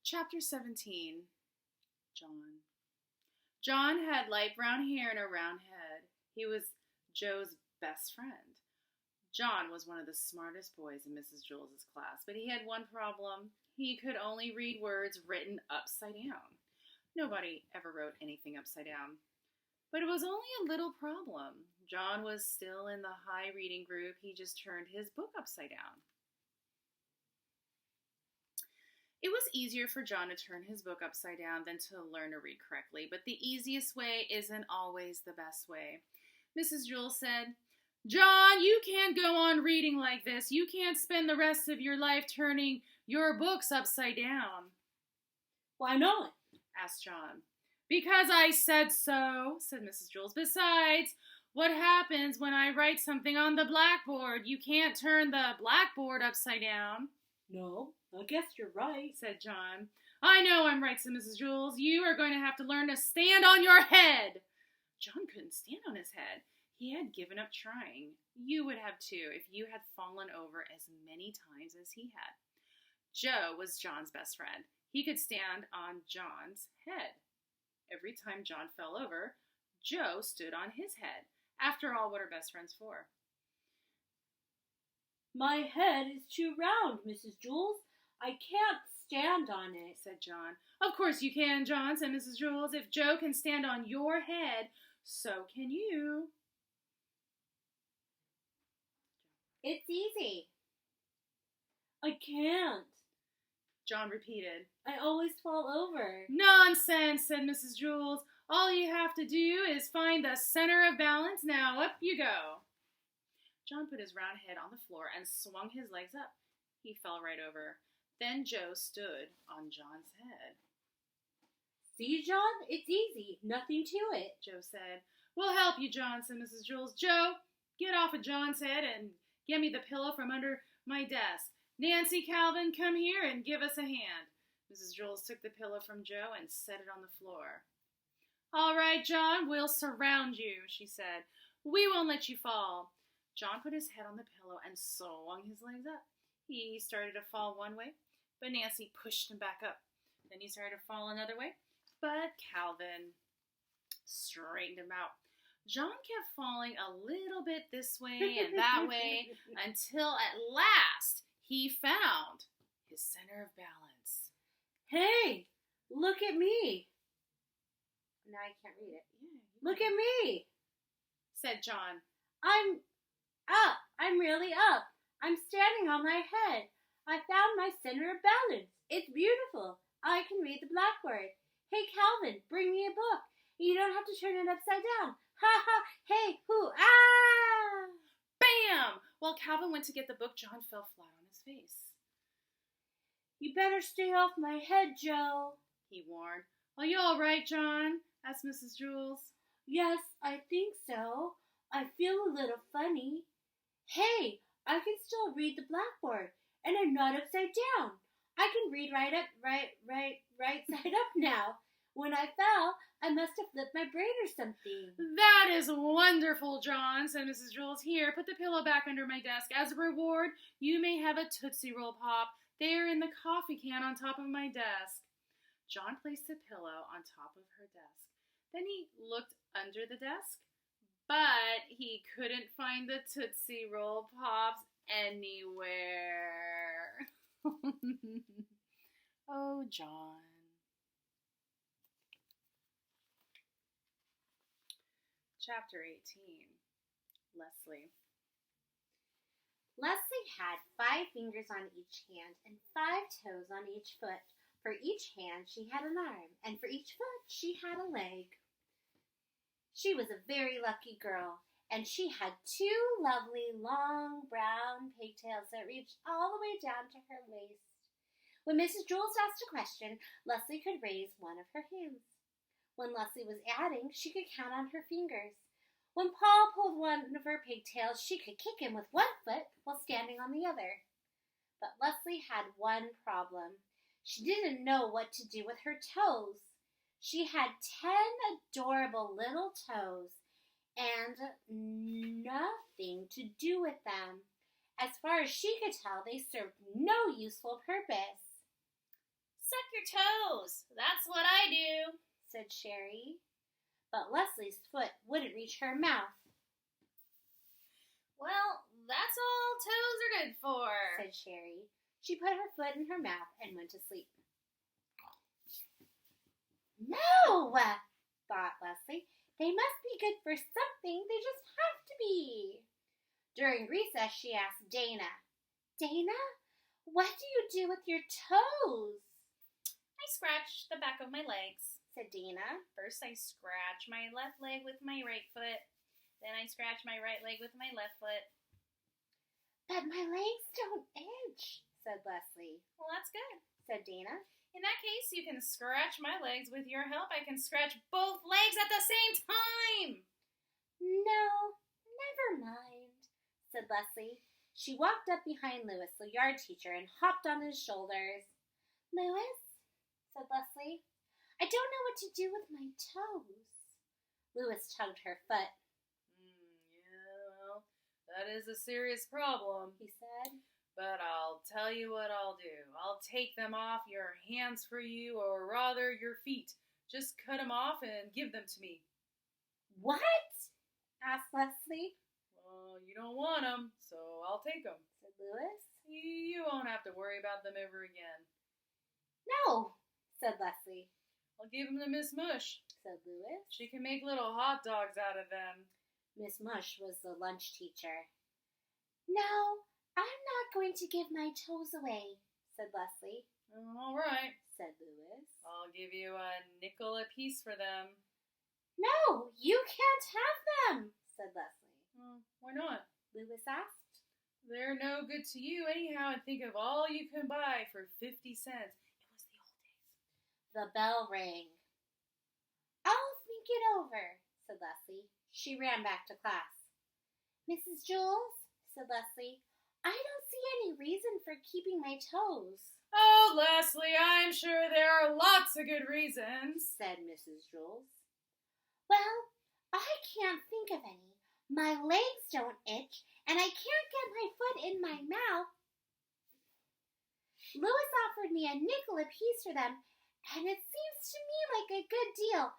Chapter 17. John. John had light brown hair and a round head. He was Joe's best friend. John was one of the smartest boys in Mrs. Jules's class, but he had one problem. He could only read words written upside down. Nobody ever wrote anything upside down. But it was only a little problem. John was still in the high reading group. He just turned his book upside down. It was easier for John to turn his book upside down than to learn to read correctly, but the easiest way isn't always the best way. Mrs. Jules said, "John, you can't go on reading like this. You can't spend the rest of your life turning your books upside down." "Why not?" asked John. "Because I said so," said Mrs. Jules. "Besides, what happens when I write something on the blackboard? You can't turn the blackboard upside down." "No, I guess you're right," said John. "I know I'm right," said Mrs. Jules. "You are going to have to learn to stand on your head." John couldn't stand on his head. He had given up trying. You would have too if you had fallen over as many times as he had. Joe was John's best friend. He could stand on John's head. Every time John fell over, Joe stood on his head. After all, what are best friends for? "My head is too round, Mrs. Jules. I can't stand on it," said John. "Of course you can, John," said Mrs. Jules. "If Joe can stand on your head, so can you." "It's easy." "I can't," John repeated. "I always fall over." "Nonsense," said Mrs. Jules. "All you have to do is find the center of balance. Now up you go." John put his round head on the floor and swung his legs up. He fell right over. Then Joe stood on John's head. "See, John, it's easy. Nothing to it," Joe said. "We'll help you, John," said Mrs. Jules. "Joe, get off of John's head and get me the pillow from under my desk. Nancy, Calvin, come here and give us a hand." Mrs. Jules took the pillow from Joe and set it on the floor. "All right, John, we'll surround you," she said. "We won't let you fall." John put his head on the pillow and swung his legs up. He started to fall one way, but Nancy pushed him back up. Then he started to fall another way, but Calvin straightened him out. John kept falling a little bit this way and that way until at last he found his center of balance. "Hey, look at me." Now I can't read it. "Look at me," said John. "I'm up. I'm really up. I'm standing on my head. I found my center of balance. It's beautiful. I can read the blackboard. Hey, Calvin, bring me a book. You don't have to turn it upside down. Ha ha, hey, hoo, ah!" Bam! While Calvin went to get the book, John fell flat on his face. "You better stay off my head, Joe," he warned. "Are you all right, John?" asked Mrs. Jules. "Yes, I think so. I feel a little funny. Hey, I can still read the blackboard, and I'm not upside down. I can read right side up now. When I fell, I must have flipped my brain or something." "That is wonderful, John," said Mrs. Jules. "Here, put the pillow back under my desk. As a reward, you may have a Tootsie Roll Pop. They're in the coffee can on top of my desk." John placed the pillow on top of her desk. Then he looked under the desk, but he couldn't find the Tootsie Roll Pops anywhere. Oh, John. Chapter 18. Leslie. Leslie had 5 fingers on each hand and 5 toes on each foot. For each hand she had an arm, and for each foot she had a leg. She was a very lucky girl, and she had 2 lovely long brown pigtails that reached all the way down to her waist. When Mrs. Jules asked a question, Leslie could raise one of her hands. When Leslie was adding, she could count on her fingers. When Paul pulled one of her pigtails, she could kick him with one foot while standing on the other. But Leslie had one problem. She didn't know what to do with her toes. She had 10 adorable little toes and nothing to do with them. As far as she could tell, they served no useful purpose. "Suck your toes. That's what I do, said Sherry. But Leslie's foot wouldn't reach her mouth, Well, that's all toes are good for, said Sherry. She put her foot in her mouth and went to sleep. No, thought Leslie. They must be good for something. They just have to be. During recess, she asked Dana, Dana, what do you do with your toes? I scratch the back of my legs, said Dana. First I scratch my left leg with my right foot, then I scratch my right leg with my left foot. But my legs don't itch, said Leslie. Well, that's good, said Dana. In that case, you can scratch my legs. With your help, I can scratch both legs at the same time. No, never mind, said Leslie. She walked up behind Louis, the yard teacher, and hopped on his shoulders. Louis, said Leslie, I don't know what to do with my toes. Louis tugged her foot. Yeah, well, that is a serious problem, he said. But I'll tell you what I'll do. I'll take them off your hands for you, or rather your feet. Just cut them off and give them to me. What? asked Leslie. Well, you don't want them, so I'll take them, said Louis. You won't have to worry about them ever again. No, said Leslie. I'll give them to Miss Mush, said Louis. She can make little hot dogs out of them. Miss Mush was the lunch teacher. No, I'm not going to give my toes away, said Leslie. All right, said Louis. I'll give you a nickel apiece for them. No, you can't have them, said Leslie. Why not? Louis asked. They're no good to you anyhow, and think of all you can buy for 50 cents. It was the old days. The bell rang. I'll think it over, said Leslie. She ran back to class. Mrs. Jules, said Leslie, I don't see any reason for keeping my toes. Oh, Leslie, I'm sure there are lots of good reasons, said Mrs. Jules. Well, I can't think of any. My legs don't itch, and I can't get my foot in my mouth. Louis offered me a nickel apiece for them, and it seems to me like a good deal,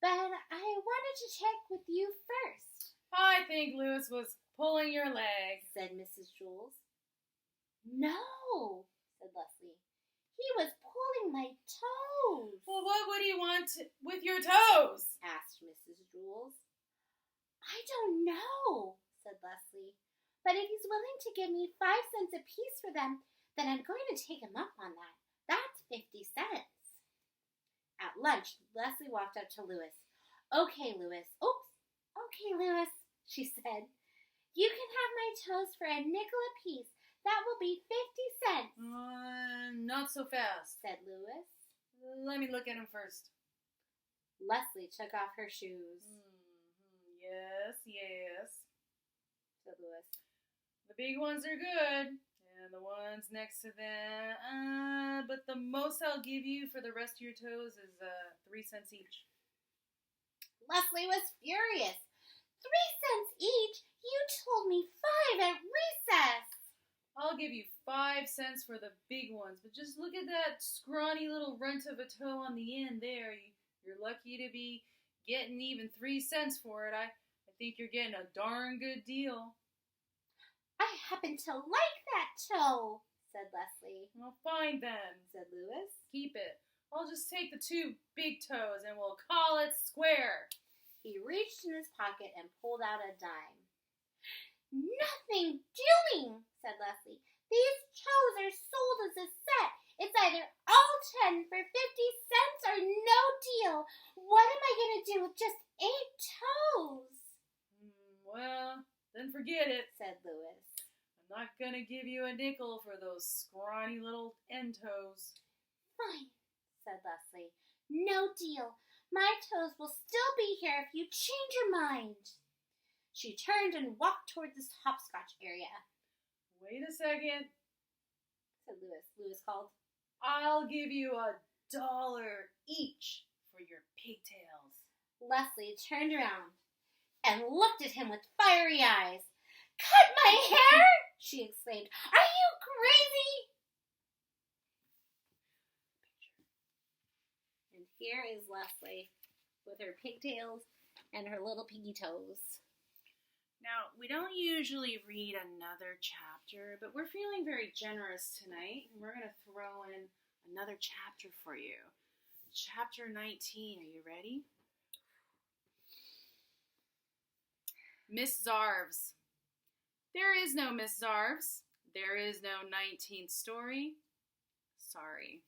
but I wanted to check with you first. I think Louis was pulling your leg, said Mrs. Jules. No, said Leslie. He was pulling my toes. Well, what would he want with your toes? asked Mrs. Jules. I don't know, said Leslie. But if he's willing to give me 5 cents apiece for them, then I'm going to take him up on that. That's 50 cents. At lunch, Leslie walked up to Louis. Okay, Louis. Oops. Okay, Louis, she said. You can have my toes for a nickel apiece. That will be 50 cents. Not so fast, said Louis. Let me look at him first. Leslie took off her shoes. Yes, said Louis. The big ones are good, and the ones next to them, but the most I'll give you for the rest of your toes is 3 cents each. Leslie was furious. 3 cents each? You told me 5 at recess. I'll give you 5 cents for the big ones, but just look at that scrawny little runt of a toe on the end there. You're lucky to be getting even 3 cents for it. I think you're getting a darn good deal. I happen to like that toe, said Leslie. Well, fine then, said Louis. Keep it. I'll just take the 2 big toes and we'll call it square. He reached in his pocket and pulled out a dime. Nothing doing, said Leslie. These toes are sold as a set. It's either all 10 for 50 cents or no deal. What am I going to do with just 8 toes? Well, then forget it, said Louis. I'm not going to give you a nickel for those scrawny little end toes. Fine, said Leslie. No deal. My toes will still be here if you change your mind. She turned and walked toward this hopscotch area. Wait a second, said Louis. Louis called. I'll give you $1 each for your pigtails. Leslie turned around and looked at him with fiery eyes. Cut my hair? She exclaimed. Are you crazy? And here is Leslie with her pigtails and her little piggy toes. Now, we don't usually read another chapter, but we're feeling very generous tonight, and we're going to throw in another chapter for you. Chapter 19. Are you ready? Miss Zarves. There is no Miss Zarves. There is no 19th story. Sorry.